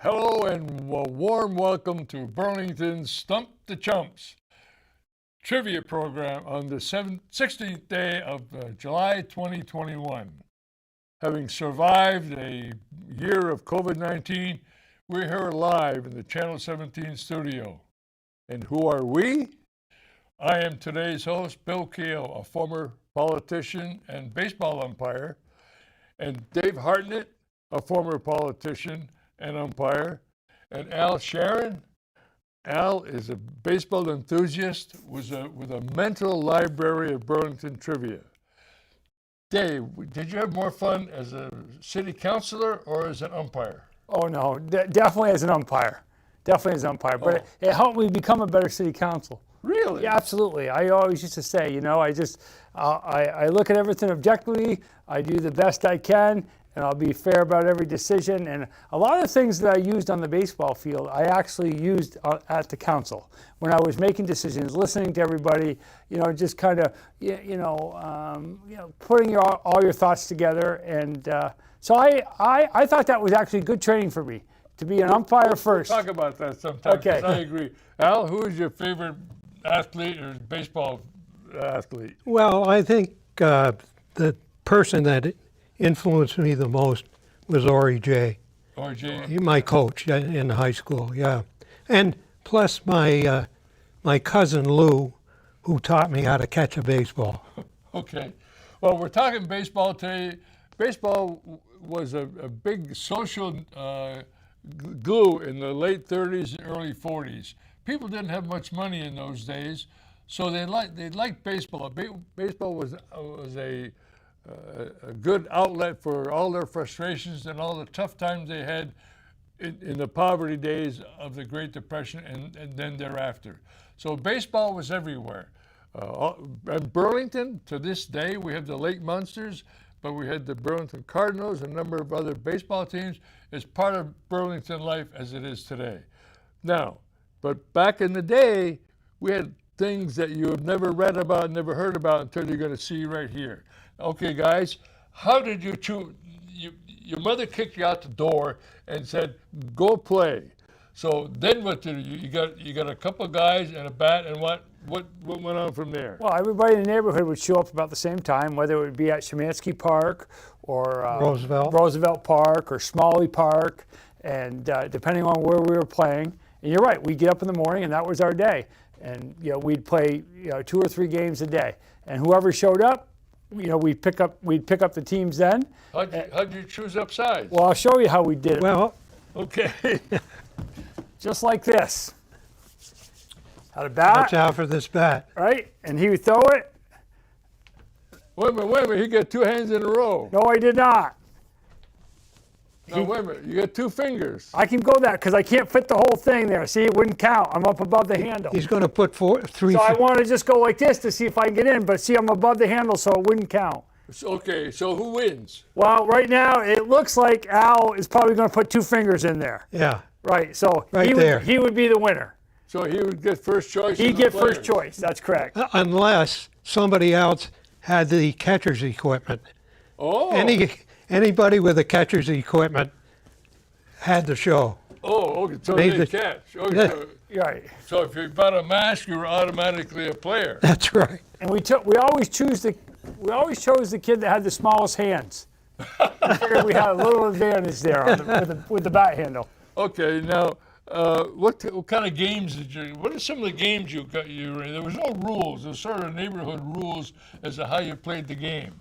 Hello and a warm welcome to Burlington's Stump the Chumps trivia program on the 16th day of July 2021. Having survived a year of COVID-19, we're here live in the Channel 17 studio. And who are we? I am today's host, Bill Keel, a former politician and baseball umpire, and Dave Hartnett, a former politician and umpire, and Al Sharon. Al is a baseball enthusiast with a mental library of Burlington trivia. Dave, did you have more fun as a city councilor or as an umpire? Oh no, definitely as an umpire. Definitely as an umpire. But it helped me become a better city council. Really? Yeah, absolutely. I always used to say, you know, I look at everything objectively, I do the best I can, and I'll be fair about every decision. And a lot of the things that I used on the baseball field, I actually used at the council when I was making decisions, listening to everybody, you know, just kind of, putting all your thoughts together. And so I thought that was actually good training for me to be an umpire first. We'll talk about that sometime. Okay. I agree. Al, who is your favorite athlete or baseball athlete? Well, I think the person that influenced me the most was Ori J. Ori J. He, my coach in high school, yeah. And plus my cousin Lou, who taught me how to catch a baseball. Okay. Well, we're talking baseball today. Baseball was a big social glue in the late 30s and early 40s. People didn't have much money in those days, so they liked baseball. Baseball was a good outlet for all their frustrations and all the tough times they had in the poverty days of the Great Depression and then thereafter. So baseball was everywhere. In Burlington, to this day, we have the Lake Munsters, but we had the Burlington Cardinals and a number of other baseball teams. It's part of Burlington life as it is today. Now, but back in the day, we had things that you have never read about, never heard about until you're going to see right here. Okay, guys, how did you choose? Your mother kicked you out the door and said, "Go play." So then what did you got a couple of guys and a bat, and what went on from there? Well, everybody in the neighborhood would show up about the same time, whether it would be at Shemansky Park or Roosevelt Park or Smalley Park, and depending on where we were playing. And you're right, we'd get up in the morning, and that was our day. And we'd play 2 or 3 games a day, and whoever showed up, we'd pick up the teams then. How'd you choose up sides? Well, I'll show you how we did it. Well, okay. Just like this. Had a bat. watch out for this bat. Right? And he would throw it. Wait a minute, he got 2 hands in a row. No, I did not. No, wait a minute, you got 2 fingers. I can go that because I can't fit the whole thing there. See, it wouldn't count. I'm up above the handle. He's going to put 3. So I want to just go like this to see if I can get in, but see, I'm above the handle, so it wouldn't count. Okay, so who wins? Well, right now, it looks like Al is probably going to put 2 fingers in there. Yeah. Right, so there. He would be the winner. So he would get first choice? He'd get first choice, that's correct. Unless somebody else had the catcher's equipment. Oh. Anybody with the catcher's equipment had the show. Oh, okay, so Made they the- catch. Okay, Yeah. Right. so if you bought a mask, you were automatically a player. That's right. And we always chose the kid that had the smallest hands. I figured we had a little advantage there with the bat handle. Okay, now, what kind of games what are some of the games you were in? There was no rules. There was sort of neighborhood rules as to how you played the game.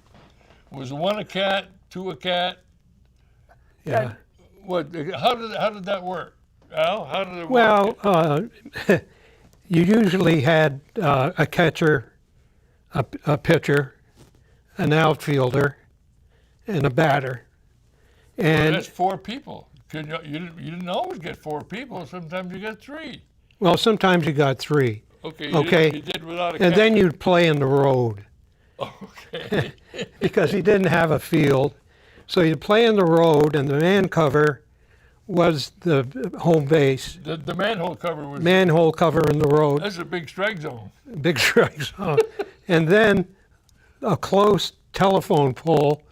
Was 1 a cat, 2 a cat? Yeah. How did that work? Al, how did it work? Well, you usually had a catcher, a pitcher, an outfielder, and a batter. And that's 4 people. You didn't always get 4 people. Sometimes you got 3. well, sometimes you got 3. Okay. You did without a And catcher. then you'd play in the road Okay. because he didn't have a field. So you'd play in the road, and the man cover was the home base. The manhole cover was. Manhole cover in the road, That's a big strike zone. big strike zone. And then a close telephone pole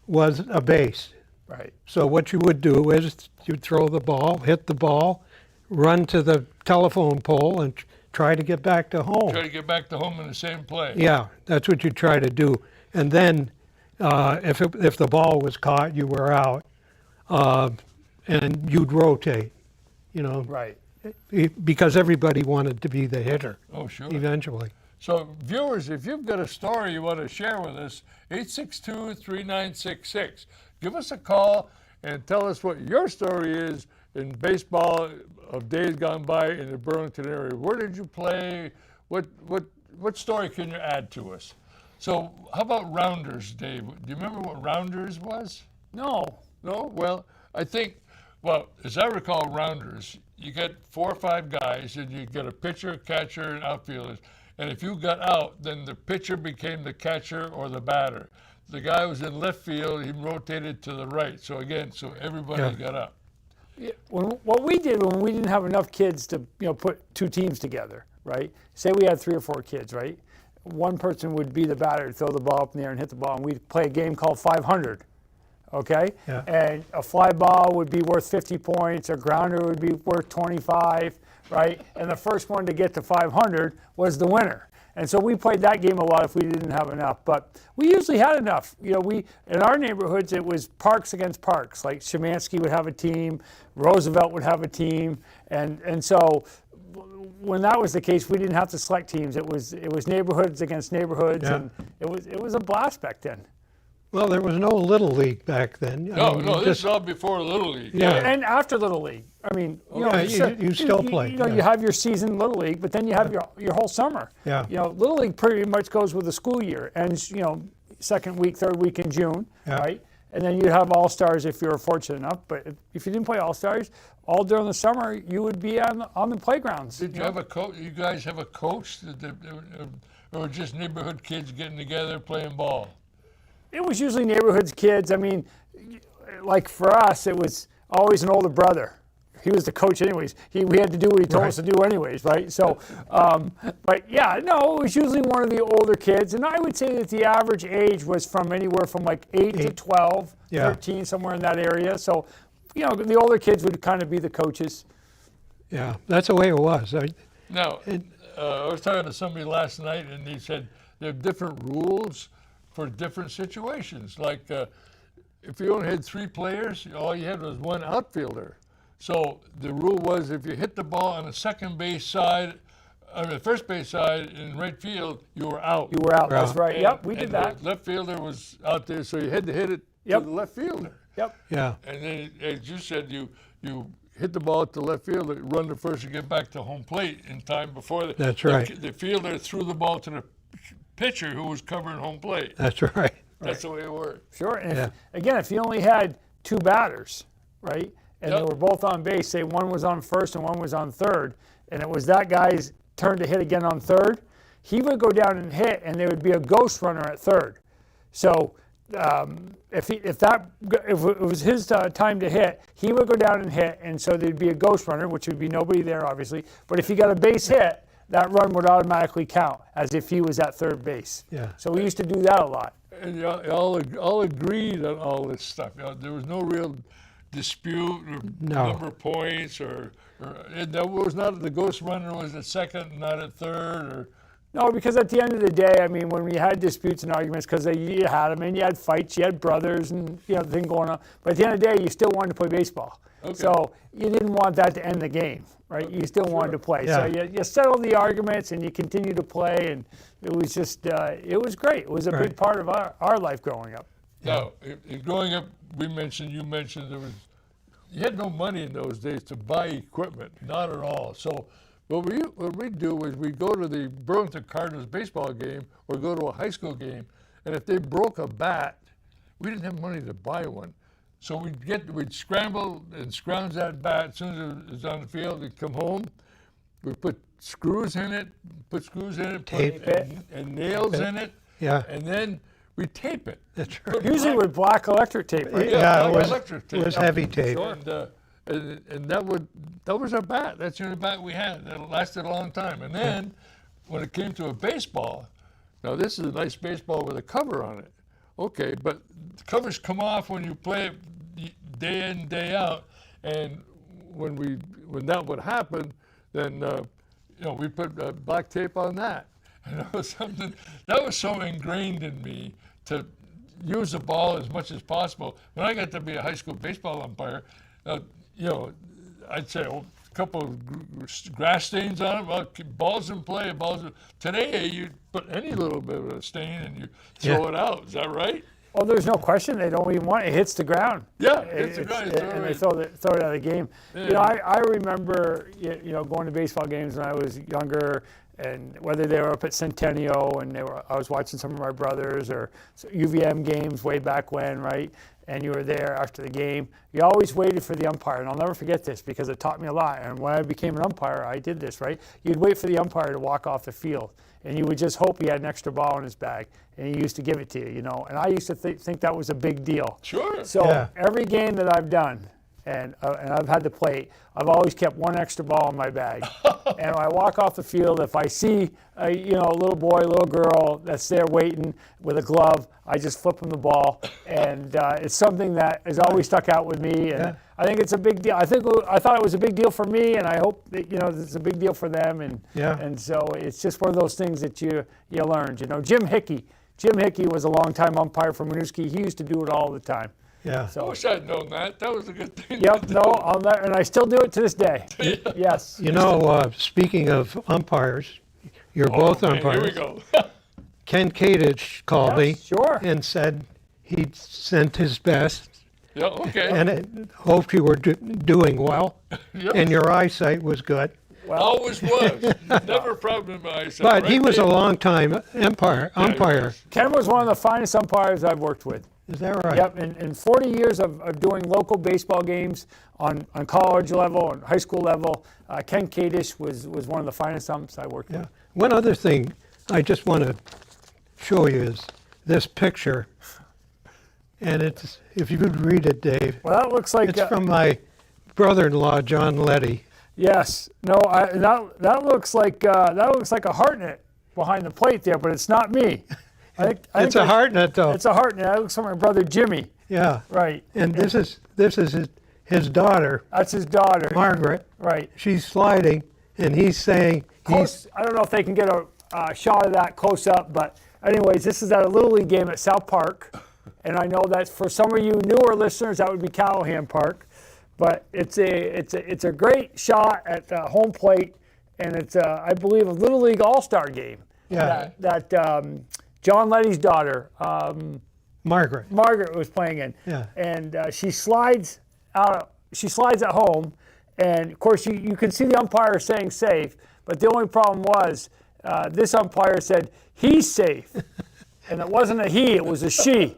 was a base. Right. So what you would do is you'd throw the ball, hit the ball, run to the telephone pole, and try to get back to home. Try to get back to home in the same play. Yeah, that's what you try to do. And then if the ball was caught, you were out, and you'd rotate, Right. because everybody wanted to be the hitter Oh, sure. eventually. So, viewers, if you've got a story you want to share with us, 862-3966. Give us a call and tell us what your story is in baseball of days gone by in the Burlington area. Where did you play? What story can you add to us? So, how about rounders, Dave? Do you remember what rounders was? No. No? Well, as I recall, rounders, you get 4 or 5 guys, and you get a pitcher, catcher, and outfielders. And if you got out, then the pitcher became the catcher or the batter. The guy was in left field, he rotated to the right. So everybody got up. Yeah, what we did when we didn't have enough kids to put 2 teams together, right? Say we had 3 or 4 kids, right? One person would be the batter, throw the ball up in the air and hit the ball, and we'd play a game called 500. Okay? Yeah. And a fly ball would be worth 50 points, a grounder would be worth 25, right? And the first one to get to 500 was the winner. And so we played that game a lot if we didn't have enough. But we usually had enough. In our neighborhoods, it was parks against parks. Like Szymanski would have a team, Roosevelt would have a team. And so when that was the case, we didn't have to select teams. It was neighborhoods against neighborhoods. Yeah. And it was a blast back then. Well, there was no Little League back then. This is all before Little League. Yeah. And after Little League. I mean, you still play. You have your season Little League, but then you have your whole summer. Yeah. Little League pretty much goes with the school year, ends second week, third week in June, right? And then you have All Stars if you're fortunate enough. But if you didn't play All Stars, all during the summer you would be on the playgrounds. Did you have a coach? You guys have a coach, or just neighborhood kids getting together playing ball? It was usually neighborhoods kids. I mean, like for us, it was always an older brother. He was the coach anyways. We had to do what he told us to do anyways, right? So, but yeah, no, it was usually one of the older kids. And I would say that the average age was from anywhere from like 8 to 12, 13, somewhere in that area. So, the older kids would kind of be the coaches. Yeah, that's the way it was. Now, I was talking to somebody last night, and he said there are different rules for different situations. Like if you only had 3 players, all you had was 1 outfielder. So the rule was if you hit the ball on the second base side, on the first base side in right field, you were out. You were out, that's right. Yep, we did that. The left fielder was out there, so you had to hit it to the left fielder. Yep. Yeah. And then, as you said, you hit the ball to left field, run to first and get back to home plate in time before That's right. the fielder threw the ball to the pitcher who was covering home plate. That's right. That's the way it worked. Sure. And if you only had 2 batters, right, and they were both on base, say one was on first and one was on third, and it was that guy's turn to hit again on third, he would go down and hit, and there would be a ghost runner at third. So if it was his time to hit, he would go down and hit, and so there'd be a ghost runner, which would be nobody there, obviously. But if he got a base hit, that run would automatically count as if he was at third base. Yeah. So we used to do that a lot. And you all agreed on all this stuff. There was no real dispute or number of points, or that was not the ghost runner was at second, not at third, or. No, because at the end of the day, I mean, when we had disputes and arguments, because you had them, and you had fights, you had brothers, and the thing going on. But at the end of the day, you still wanted to play baseball. Okay. So you didn't want that to end the game, right? You still wanted to play. Yeah. So you settled the arguments, and you continued to play, and it was just, it was great. It was a big part of our life growing up. Now, in growing up, you mentioned you had no money in those days to buy equipment, not at all. So what we'd do is we'd go to the Burlington Cardinals baseball game or go to a high school game, and if they broke a bat, we didn't have money to buy one. So we'd scramble and scrounge that bat as soon as it was on the field. We'd come home, we'd put screws in it, tape it, and nails in it, and then we tape it. That's right. Usually with black electric tape, right? Yeah, electric tape. It was heavy tape. And that was our bat. That's the only bat we had. That lasted a long time. And then when it came to a baseball, now this is a nice baseball with a cover on it. Okay, but the covers come off when you play it. day in, day out. And when that would happen, then we put black tape on that. And that was something that was so ingrained in me to use the ball as much as possible. When I got to be a high school baseball umpire, I'd say a couple of grass stains on it. Well, balls in play, Today, you put any little bit of a stain and you throw it out. Is that right? Oh, there's no question. They don't even want it. It hits the ground. Yeah, it hits the ground. And they throw it out of the game. Yeah. I remember going to baseball games when I was younger, and whether they were up at Centennial and I was watching some of my brothers, or UVM games way back when, right? And you were there after the game. You always waited for the umpire, and I'll never forget this because it taught me a lot. And when I became an umpire, I did this, right? You'd wait for the umpire to walk off the field, and you would just hope he had an extra ball in his bag, and he used to give it to you, And I used to think that was a big deal. Sure. So every game that I've done, and I've had to play, I've always kept one extra ball in my bag. And when I walk off the field, if I see a little boy, little girl that's there waiting with a glove, I just flip them the ball, and it's something that has always stuck out with me. And I think it's a big deal. I thought it was a big deal for me, and I hope that it's a big deal for them. And so it's just one of those things that you learned. Jim Hickey was a longtime umpire for Winooski. He used to do it all the time. Yeah. I wish I'd known that. That was a good thing. Yep. And I still do it to this day. Yes. Speaking of umpires, you're both umpires. Here we go. Ken Kadich called me and said he'd sent his best. Yeah, okay. And hoped you were doing well, and your eyesight was good. Well, always was. Never a problem in my eyesight. But he was a long-time umpire. Ken was one of the finest umpires I've worked with. Is that right? Yep, in 40 years of doing local baseball games on college level and high school level, Ken Kadich was one of the finest umps I worked with. One other thing I just want to show you is this picture. And it's, if you could read it, Dave. Well, that looks like... It's from my brother-in-law, John Letty. Yes. No, that looks like a heart in it behind the plate there, but it's not me. I think it's a heart in it, though. It's a heart in it. That looks like my brother Jimmy. Yeah. Right. And this is his daughter. That's his daughter. Margaret. Right. She's sliding, and he's saying... I don't know if they can get a shot of that close up, but anyways, this is at a Little League game at South Park. And I know that for some of you newer listeners, that would be Callahan Park. But it's a great shot at home plate, and it's I believe a Little League All-Star game. Yeah. That John Letty's daughter, Margaret was playing in. Yeah. And she slides out. She slides at home, and of course you can see the umpire saying safe. But the only problem was this umpire said he's safe. And it wasn't a he, it was a she.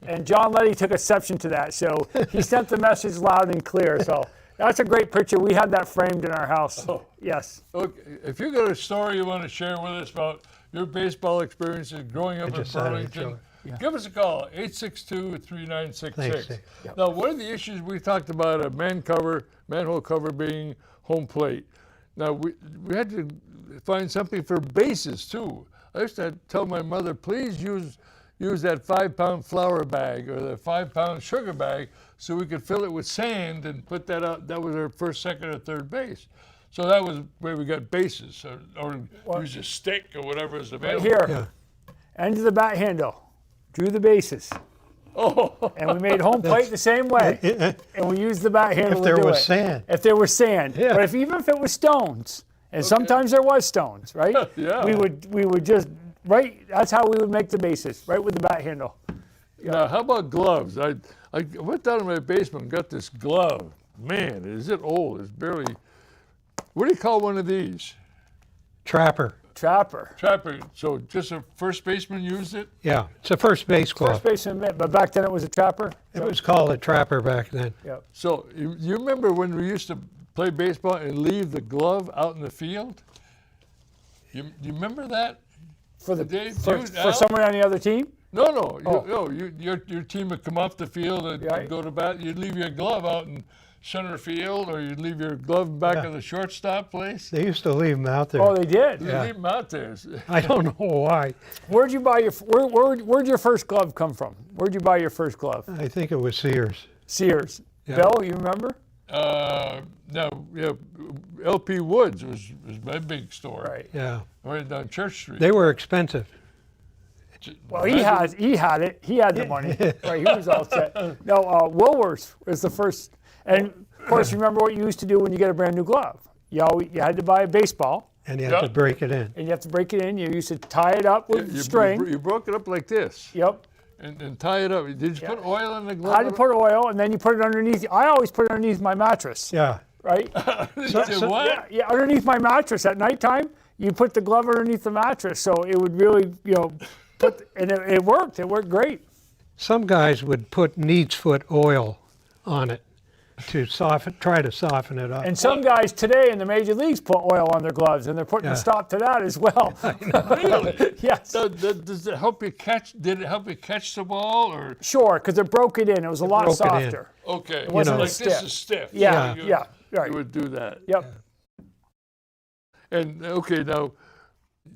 And John Letty took exception to that. So he sent the message loud and clear. So that's a great picture. We had that framed in our house. Oh. Yes. Okay. If you got a story you want to share with us about your baseball experiences growing up in Burlington, give us a call, 862-3966. Now, one of the issues we talked about, a manhole cover being home plate. Now, we had to find something for bases, too. I used to tell my mother, please use that 5-pound flour bag or the 5-pound sugar bag so we could fill it with sand and put that out. That was our first, second, or third base. So that was where we got bases, or use a stick or whatever is available. Right here, end of the bat handle, drew the bases. Oh. And we made home plate the same way. And we used the bat handle if there to do was it. Sand. If there was sand. Yeah. But even if it was stones, and sometimes there was stones, right? Yeah. We would just, that's how we would make the bases, right with the bat handle. Yeah. Now, how about gloves? I went down to my basement and got this glove. Man, is it old? It's barely, what do you call one of these? Trapper. So just a first baseman used it? Yeah, it's a first base glove. First baseman, but back then it was a trapper? It was called a trapper back then. Yep. So you remember when we used to play baseball and leave the glove out in the field? You remember that? For for someone on the other team? No. Your team would come off the field and go to bat. You'd leave your glove out in center field, or you'd leave your glove back at the shortstop place. They used to leave them out there. Oh, they did. They leave them out there. I don't know why. Where'd you buy where'd your first glove come from? Where'd you buy your first glove? I think it was Sears. Sears. Yeah. Bill, you remember? No, yeah, LP Woods was my big store. Right. Yeah. Right down Church Street. They were expensive. Well, he had it. He had the money. Right, he was all set. No, Woolworths was the first. And, of course, you remember what you used to do when you get a brand new glove? You had to buy a baseball. And you have to break it in. And you have to break it in. You used to tie it up with string. You broke it up like this. Yep. And tie it up. Did you put oil in the glove? Had to put oil, and then you put it underneath. I always put it underneath my mattress. Yeah. Right? What? Yeah, underneath my mattress at nighttime, you put the glove underneath the mattress, so it would really, and it worked. It worked great. Some guys would put neat's foot oil on it to try to soften it up. And some guys today in the major leagues put oil on their gloves, and they're putting a stop to that as well. Really? Yes. Does it help you catch? Did it help you catch the ball, or? Sure, because it broke it in. It was a lot broke it in. softer. Okay. It wasn't like as this stiff. is stiff. Yeah, So yeah, right. You would do that. Yep. And okay, now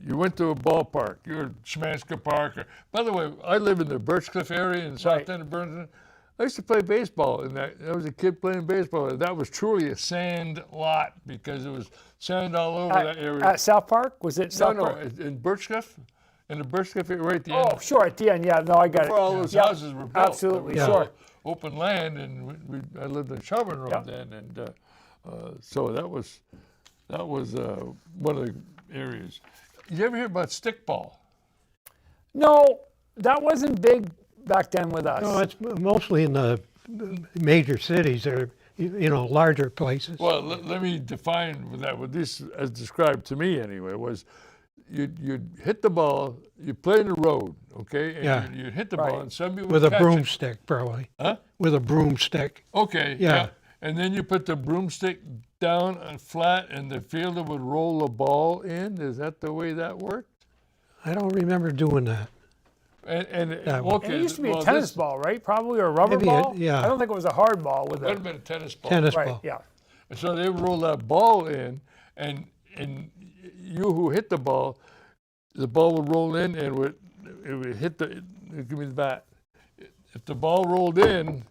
you went to a ballpark. You're at Schumanska Park. By the way, I live in the Birchcliff area in South End of Burlington. I used to play baseball in that. I was a kid playing baseball. And that was truly a sand lot because it was sand all over that area. At South Park? Was it South No, Park? in Birchcliff. In the Birchcliff area, right at the end. Oh, sure, at the end. Yeah, no, I got Before it. all those houses were built. Absolutely, It was sure. all open land, and I lived in Shelburne Road then, and so that was one of the areas. Did you ever hear about stickball? No, that wasn't big back then with us. No, it's mostly in the major cities or larger places. Well, let me define that. What this, as described to me anyway, was you'd hit the ball, you play in the road, okay, and you'd hit the ball, and somebody would with a catch broomstick, probably. Huh? With a broomstick. Okay. Yeah. And then you put the broomstick down and flat, and the fielder would roll the ball in. Is that the way that worked? I don't remember doing that. And one. And it used to be a tennis ball, right? Probably, or a rubber Maybe ball. yeah. I don't think it was a hard ball with It would a have been a tennis ball. Tennis right. ball. Yeah. And so they would roll that ball in, and you who hit the ball would roll in, and it would hit give me the bat. If the ball rolled in,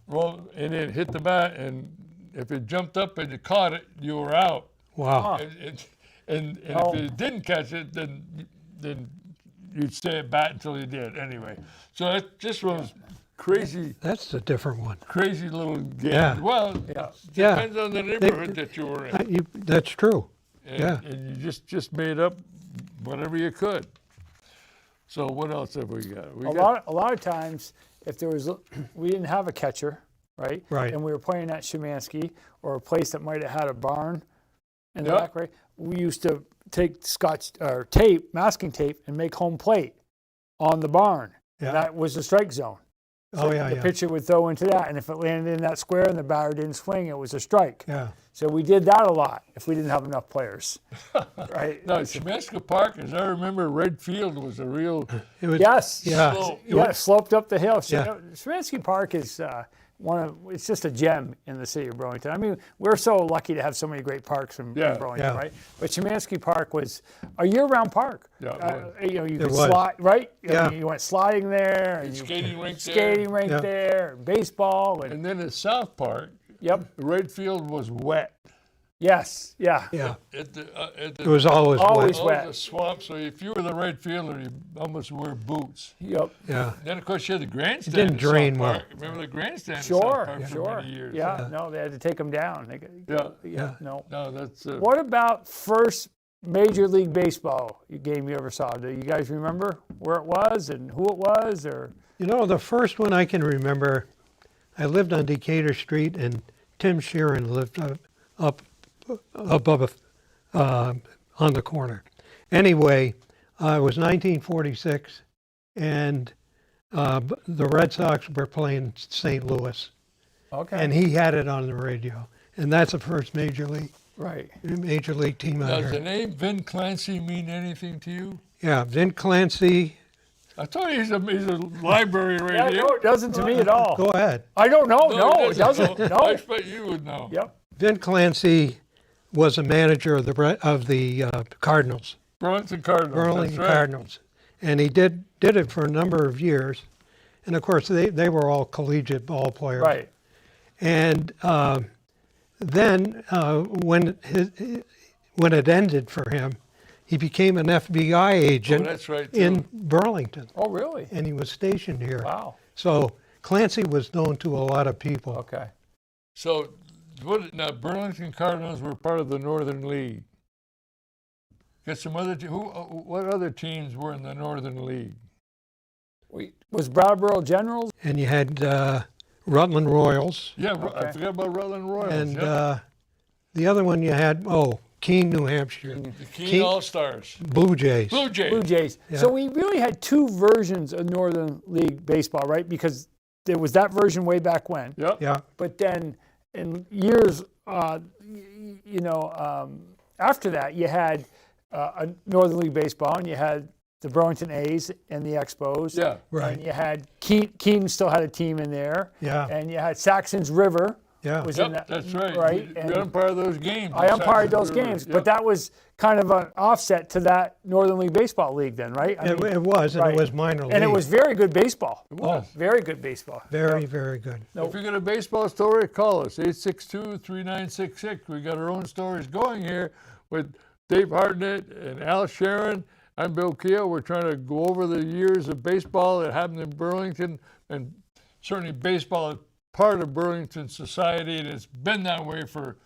and then hit the bat, and if it jumped up and you caught it, you were out. Wow. And if you didn't catch it, then you'd stay at bat until you did. Anyway, so that just was crazy. That's a different one. Crazy little game. Yeah. Well, depends on the neighborhood that you were in. That's true. And you just made up whatever you could. So what else have we got? A lot of times, if there was, we didn't have a catcher, right? Right. And we were playing at Schumanski or a place that might have had a barn in the back, right? We used to take masking tape, and make home plate on the barn. Yeah. And that was the strike zone. So the pitcher would throw into that, and if it landed in that square and the batter didn't swing, it was a strike. Yeah. So we did that a lot if we didn't have enough players, right? No, Schumanska Park, as I remember, Red Field was a real. It was, Yes. Yeah. slope. Yeah, sloped up the hill. Yeah. Schumanski Park is it's just a gem in the city of Burlington. I mean, we're so lucky to have so many great parks in Burlington, Yeah. right? But Schumanski Park was a year-round park. Yeah, it you could was. slide, right? Yeah. I mean, you went sliding there, and skating rink skating rink Yeah. there, and baseball, and And then at South Park, yep, Red Field was wet. yes, yeah. Yeah. It was always Always wet. wet. a swamp, so if you were the right fielder, you almost wear boots. Yep. Yeah. Then, of course, you had the grandstand. didn't at South drain Park. well. Remember the grandstand? at South Sure, Park for sure. many years. Yeah, no, they had to take them down. Yeah. No. No, that's. What about first Major League Baseball game you ever saw? Do you guys remember where it was and who it was, or? The first one I can remember, I lived on Decatur Street, and Tim Sheeran lived up above on the corner. Anyway, it was 1946, and the Red Sox were playing St. Louis, Okay. and he had it on the radio, and that's the first major league team I Does the heard. name Vin Clancy mean anything to you? Yeah, Vin Clancy. I thought he's a library Yeah, radio. no, it doesn't to me at all. Go ahead. I don't know. No, it doesn't. I No. expect you would know. Yep. Vin Clancy was a manager of the Cardinals. Burlington Cardinals. Burlington that's right. Cardinals, and he did it for a number of years, And of course, they were all collegiate ball players. Right. And then when it ended for him, he became an FBI agent that's right, too. in Burlington. Oh, really? And he was stationed here. Wow. So Clancy was known to a lot of people. Okay. So, now Burlington Cardinals were part of the Northern League. Got some other what other teams were in the Northern League? Was Brattleboro Generals? And you had Rutland Royals. Yeah, Okay. I forgot about Rutland Royals. And yeah. the other one you had, Keene, New Hampshire. The Keene All-Stars. Blue Jays. Blue Jays. Blue Jays. Yeah. So we really had two versions of Northern League baseball, right? Because there was that version way back when. Yep. Yeah. But then in years, after that, you had a Northern League baseball, and you had the Burlington A's and the Expos. Yeah. Right. And you had Keene still had a team in there. Yeah. And you had Saxon's River. Yeah. Was in Yep, that, that's right. Right. We And umpired those games. I umpired those Saxon River. games, Yep. but that was kind of an offset to that Northern League baseball league, then, right? I mean, It was, and right. it was minor league. and it was very good baseball. It was. Very good baseball. very, very good. If you got a baseball story, call us, 862-3966. We got our own stories going here with Dave Hartnett and Al Sharon. I'm Bill Keogh. We're trying to go over the years of baseball that happened in Burlington, and certainly baseball is part of Burlington society, and it's been that way for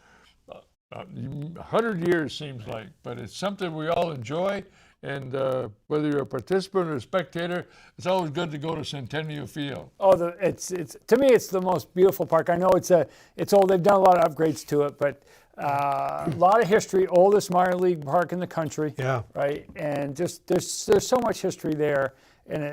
100 years, seems like. But it's something we all enjoy, and whether you're a participant or a spectator, it's always good to go to Centennial Field. Oh, it's to me, it's the most beautiful park. I know it's old. They've done a lot of upgrades to it, but a lot of history. Oldest minor league park in the country. Yeah. Right, and just there's so much history there, and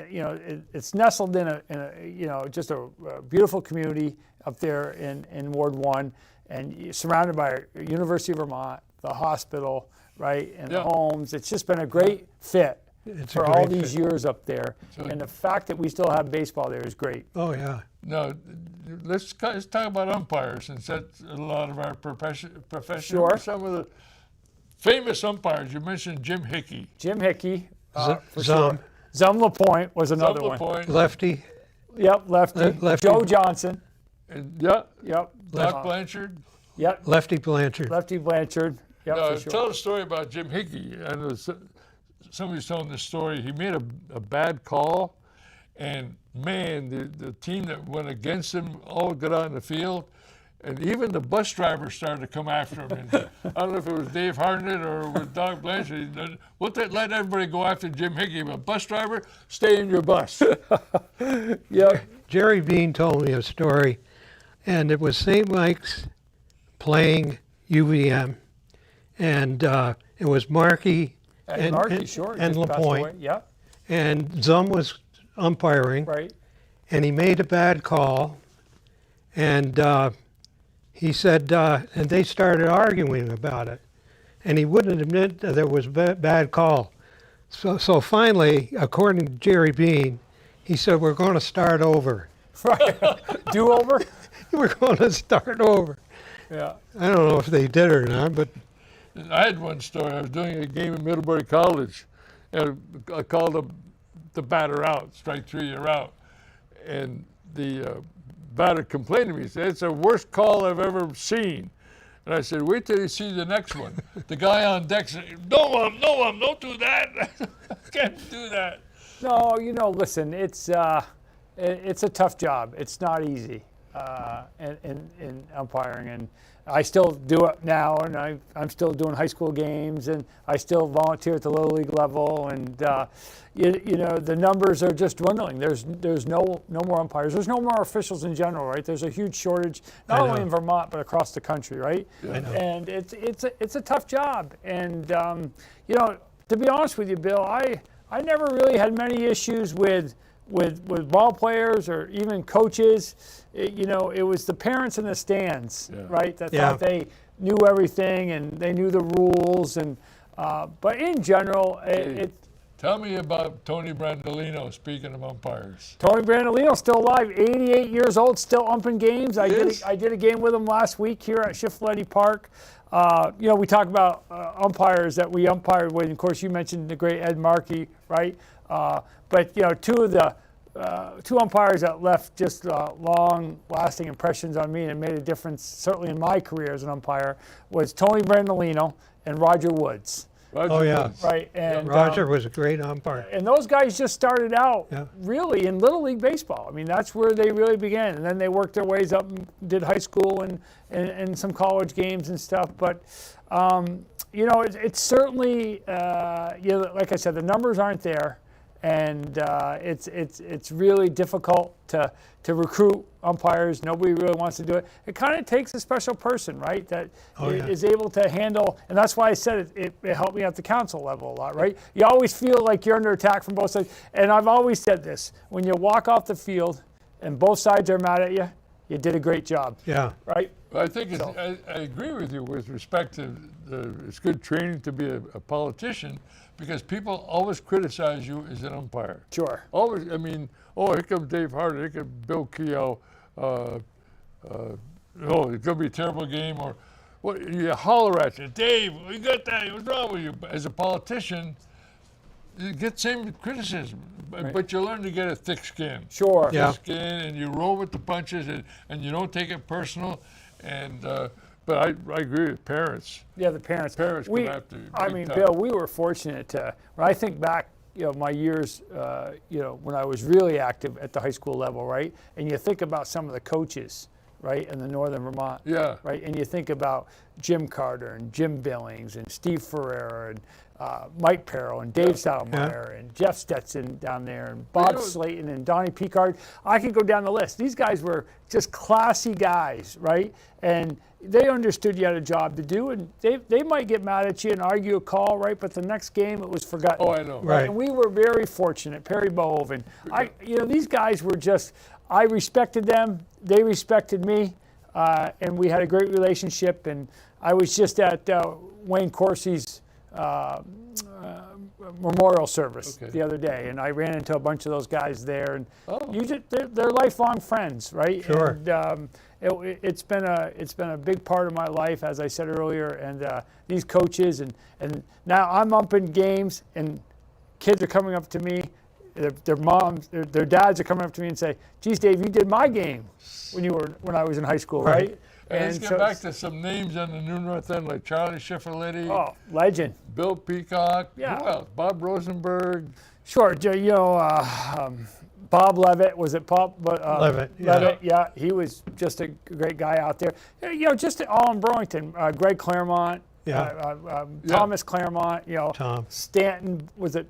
it's nestled in a just a beautiful community up there in Ward 1, and surrounded by University of Vermont, the hospital, right, and the homes. It's just been a great fit It's for a all great these fit. years up there, and the fact that we still have baseball there is great. Oh, yeah. Now, let's talk about umpires, since that's a lot of our profession. Sure. Some of the famous umpires. You mentioned Jim Hickey. Jim Hickey, for Zum. sure. Zum LaPointe was another one. Point. Lefty. Yep, lefty. Lefty. Joe Johnson. And, Yep. Doc Blanchard. Yep. Lefty Blanchard. Lefty Blanchard. Yep, Now, for sure. tell a story about Jim Hickey. And somebody's telling this story. He made a bad call, and man, the team that went against him all got out in the field, and even the bus driver started to come after him. And I don't know if it was Dave Hartnett or with Doc Blanchard. He said, "We'll let everybody go after Jim Hickey, but bus driver, stay in your bus." Yep. Jerry Bean told me a story, and it was St. Mike's playing UVM, and it was Markey And Markey, sure. and just passed LaPointe, away. Yep. and Zum was umpiring, Right. and he made a bad call, and he said, and they started arguing about it, and he wouldn't admit that there was a bad call. So finally, according to Jerry Bean, he said, "We're going to start over. Right. Do over? We're going to start over." Yeah. I don't know if they did or not, but I had one story. I was doing a game in Middlebury College, and I called the batter out, strike three, you're out. And the batter complained to me. He said, "It's the worst call I've ever seen." And I said, "Wait till you see the next one." The guy on deck said, No, don't do that. Can't do that. No, listen, it's a tough job. It's not easy in umpiring, and I still do it now, and I'm still doing high school games, and I still volunteer at the Little League level, and the numbers are just dwindling. There's no more umpires. There's no more officials in general, right? There's a huge shortage, not only in Vermont but across the country, right? I know. And it's a tough job, and to be honest with you, Bill, I never really had many issues with ball players or even coaches. It was the parents in the stands, right, that thought they knew everything and they knew the rules. And but in general, Tell me about Tony Brandolino, speaking of umpires. Tony Brandolino's still alive, 88 years old, still umping games. I Yes. did a game with him last week here at Shifleti Park. We talk about umpires that we umpired with. Of course, you mentioned the great Ed Markey, right? But two of two umpires that left just long-lasting impressions on me and made a difference, certainly in my career as an umpire, was Tony Brandolino and Roger Woods. Oh, yeah. Right, and Roger was a great umpire. and those guys just started out Yeah. really in Little League Baseball. I mean, that's where they really began. And then they worked their ways up and did high school and some college games and stuff. But, you know, it's certainly, you know, like I said, the numbers aren't there. And it's really difficult to recruit umpires. Nobody really wants to do it. It kind of takes a special person, right, that is able to handle, and that's why I said it helped me at the council level a lot, right? You always feel like you're under attack from both sides. And I've always said this, when you walk off the field and both sides are mad at you, you did a great job. Yeah. Right? I think I agree with you with respect to it's good training to be a politician, because people always criticize you as an umpire. Sure. Always, I mean, oh, here comes Dave Harder, here comes Bill Keogh. Oh, it's going to be a terrible game. Or what? You holler at you, Dave, we got that. What's wrong with you? As a politician, you get same criticism, but you learn to get a thick skin. Sure. Yeah. Thick skin, and you roll with the punches, and you don't take it personal. And but I agree with parents. Yeah, the parents. Parents come after you. I big mean, time. Bill, we were fortunate to, when I think back, you know, my years, you know, when I was really active at the high school level, right? And you think about some of the coaches, right, in the Northern Vermont. Yeah. Right? And you think about Jim Carter and Jim Billings and Steve Ferrer and Mike Perro and Dave Stoudemire and Jeff Stetson down there and Bob Slayton and Donnie Picard. I could go down the list. These guys were just classy guys, right? And they understood you had a job to do, and they might get mad at you and argue a call, right? But the next game it was forgotten. Oh, I know. Right. And we were very fortunate. Perry Bove and you know, these guys were just. I respected them. They respected me, and we had a great relationship. And I was just at Wayne Corsi's memorial service the other day, and I ran into a bunch of those guys there. And they're lifelong friends, right? Sure. And, it's been a big part of my life, as I said earlier, and these coaches and now I'm umping games, and kids are coming up to me, their moms, their dads are coming up to me and say, "Geez, Dave, you did my game when I was in high school, right?" And let's get back to some names on the New North End, like Charlie Schifferletti, Oh, legend. Bill Peacock, Yeah. who else? Bob Rosenberg. Sure, you know, Bob Levitt, was it Bob? Levitt, yeah. Levitt, yeah, he was just a great guy out there. You know, just all in Burlington. Greg Claremont, Thomas Claremont, you know, Tom. Stanton, was it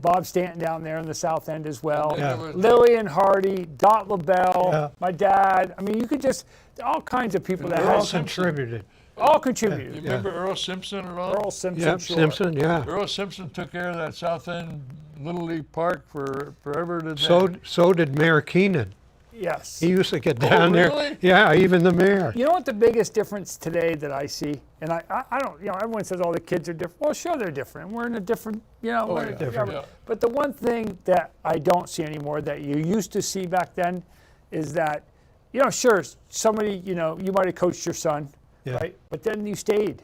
Bob Stanton down there in the South End as well. Yeah. There was- Lillian Hardy, Dot LaBelle, Yeah. my dad. I mean, you could just, all kinds of people that All have contributed. all You contributed. remember Earl Simpson at all? Earl Simpson, Yep, sure. Simpson, yeah. Earl Simpson took care of that South End Little League Park for forever. So did Mayor Keenan. Yes. He used to get down there. really? Yeah, even the mayor. You know what the biggest difference today that I see, and I don't, you know, everyone says all the kids are different. Well, sure they're different. We're in a different, you know, we're in a yeah, different. yeah. But the one thing that I don't see anymore that you used to see back then is that, you know, sure, somebody, you know, you might have coached your son, Yeah. right? But then you stayed,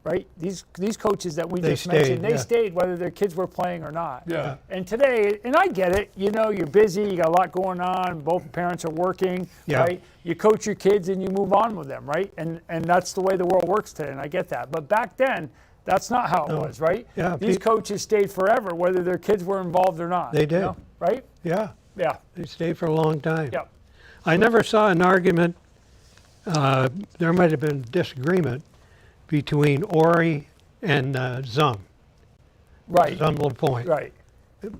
right? These coaches that we They just mentioned, stayed, they yeah. stayed whether their kids were playing or not. Yeah. And today, and I get it, you know, you're busy, you got a lot going on, both parents are working, Yeah. right? You coach your kids and you move on with them, right? And that's the way the world works today, and I get that. But back then, that's not how it was, right? Yeah, These coaches stayed forever, whether their kids were involved or not. They you did. know, right? Yeah, Yeah, they stayed for a long time. yeah. I never saw an argument, there might have been disagreement between Ori and Zum Right, Point. right.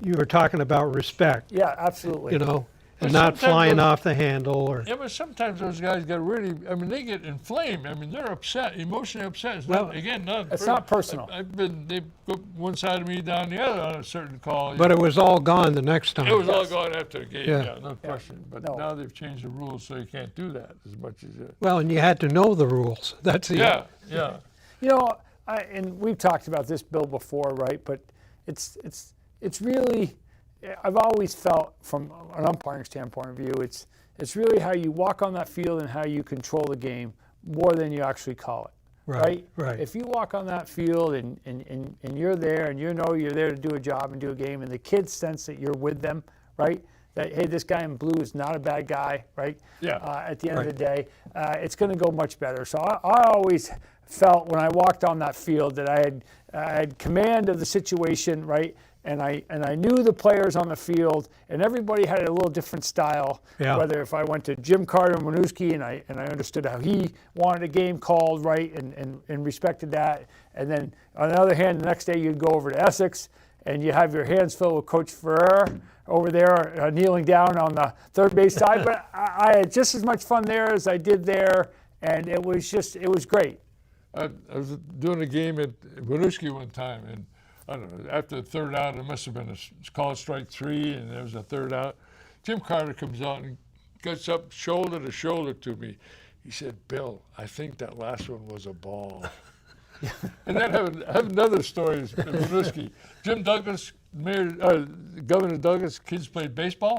You were talking about respect, Yeah, absolutely. you know, and But not sometimes flying those- off the handle or, Yeah, but sometimes those guys get really, I mean, they get inflamed. I mean, they're upset, emotionally upset. It's Well, not, again, not. it's not personal. They've put one side of me down the other on a certain call. but it was all gone the next time. It was all gone after the game, Yeah. yeah, no question. But No. now they've changed the rules, so you can't do that as much as you. Well, and you had to know the rules. That's the Yeah, yeah. You know, and we've talked about this, Bill, before, right? But it's really, I've always felt from an umpiring standpoint of view, it's really how you walk on that field and how you control the game more than you actually call it. Right, right. If you walk on that field and you're there and you know you're there to do a job and do a game and the kids sense that you're with them, right? That, hey, this guy in blue is not a bad guy, right? Yeah. At the end of the day, it's going to go much better. So I always felt when I walked on that field that I had command of the situation, right? And I knew the players on the field, and everybody had a little different style. Yeah. Whether if I went to Jim Carter and Winooski, and I understood how he wanted a game called, right, and respected that. And then on the other hand, the next day you'd go over to Essex, and you have your hands filled with Coach Ferrer over there kneeling down on the third base side. But I had just as much fun there as I did there, and it was great. I was doing a game at Winooski one time, and I don't know, after the third out, it must have been a call strike 3, and there was a third out. Jim Carter comes out and gets up shoulder to shoulder to me. He said, "Bill, I think that last one was a ball." And then I have another story in Winooski. Jim Douglas, Governor Douglas, kids played baseball.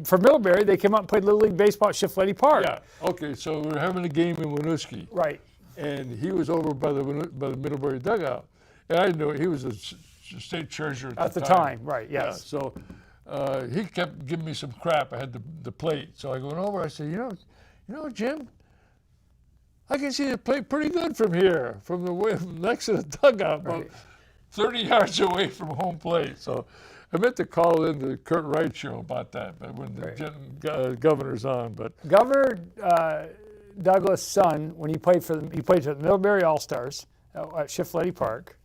For Middlebury, they came out and played Little League baseball at Shifleti Park. Yeah. Okay, so we were having a game in Winooski. Right. And he was over by the Middlebury dugout. And I knew he was a state treasurer At the time, right, yes. Yeah, so he kept giving me some crap. I had the plate. So I went over, I said, you know, Jim, I can see the plate pretty good from here, from the way next to the dugout, about 30 yards away from home plate. So I meant to call in the Kurt Wright show about that, but when the governor's on. But Governor Douglas' son, when he played for the Middlebury All-Stars at Shifleti Park,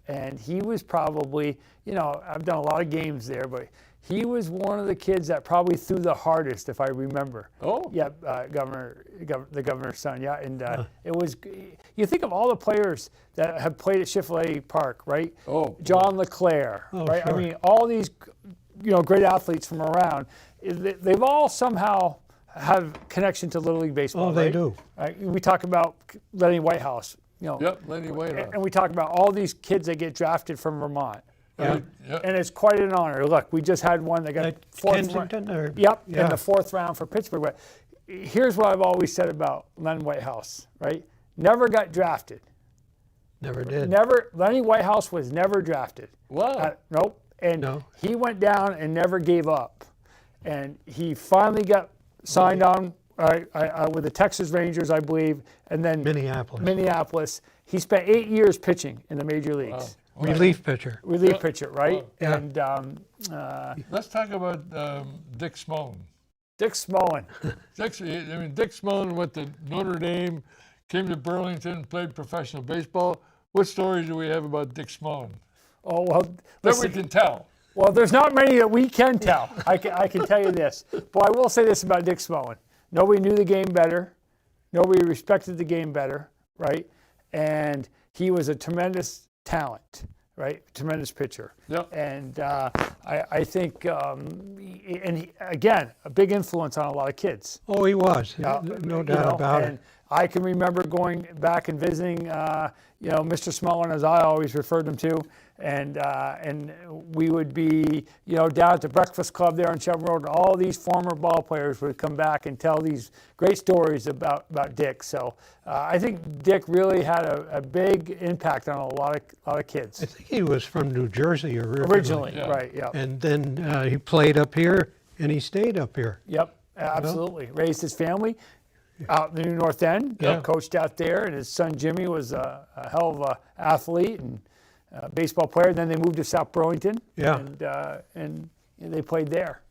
and he was probably, I've done a lot of games there, but he was one of the kids that probably threw the hardest, if I remember. Oh. Yeah, the governor's son, yeah. And it was, you think of all the players that have played at Shifleti Park, right? Oh. John LeClaire, right? Sure. I mean, all these, great athletes from around, they've all somehow have connection to Little League baseball. Oh, they right? do. We talk about Lenny Whitehouse. Yep, Lenny Whitehouse. And we talk about all these kids that get drafted from Vermont. Yeah. And it's quite an honor. Look, we just had one that got Kensington or Yep, yeah. in the 4th round for Pittsburgh. But here's what I've always said about Len Whitehouse, right? Never got drafted. Never did. Lenny Whitehouse was never drafted. Wow. Nope. And No. he went down and never gave up. And he finally got signed on with the Texas Rangers, I believe, and then Minneapolis. He spent 8 years pitching in the major leagues. Wow. Relief pitcher. Relief pitcher, right? Yeah. And Let's talk about Dick Smolin. Dick Smolin. Dick Smolin went to Notre Dame, came to Burlington, played professional baseball. What stories do we have about Dick Smolin? Oh, well, That we can tell. Well, there's not many that we can tell. I can tell you this. But I will say this about Dick Smolin. Nobody knew the game better. Nobody respected the game better, right? And he was a tremendous talent, right? Tremendous pitcher. Yep. And I think, and he, again, a big influence on a lot of kids. Oh, he was. No doubt about it. I can remember going back and visiting, Mr. Smolin, as I always referred him to, and we would be, down at the Breakfast Club there on Chevron Road, and all these former ball players would come back and tell these great stories about Dick. So I think Dick really had a big impact on a lot of kids. I think he was from New Jersey Originally, Yeah. right? Yeah. And then he played up here, and he stayed up here. Yep, absolutely. Raised his family out in the New North End, Yeah. coached out there, and his son Jimmy was a hell of a athlete and baseball player. Then they moved to South Burlington, and they played there.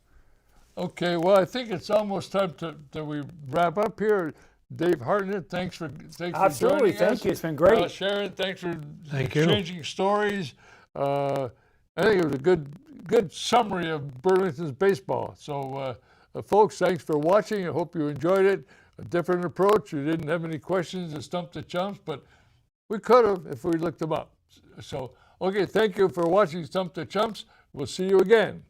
Okay, well, I think it's almost time that we wrap up here. Dave Hartnett, thanks for Absolutely, joining us. thank you. It's been great. Sharon, thanks for Thank you. exchanging stories. I think it was a good summary of Burlington's baseball. So, folks, thanks for watching. I hope you enjoyed it. A different approach. We didn't have any questions to Stump the Chumps, but we could have if we looked them up. So, okay, thank you for watching Stump the Chumps. We'll see you again.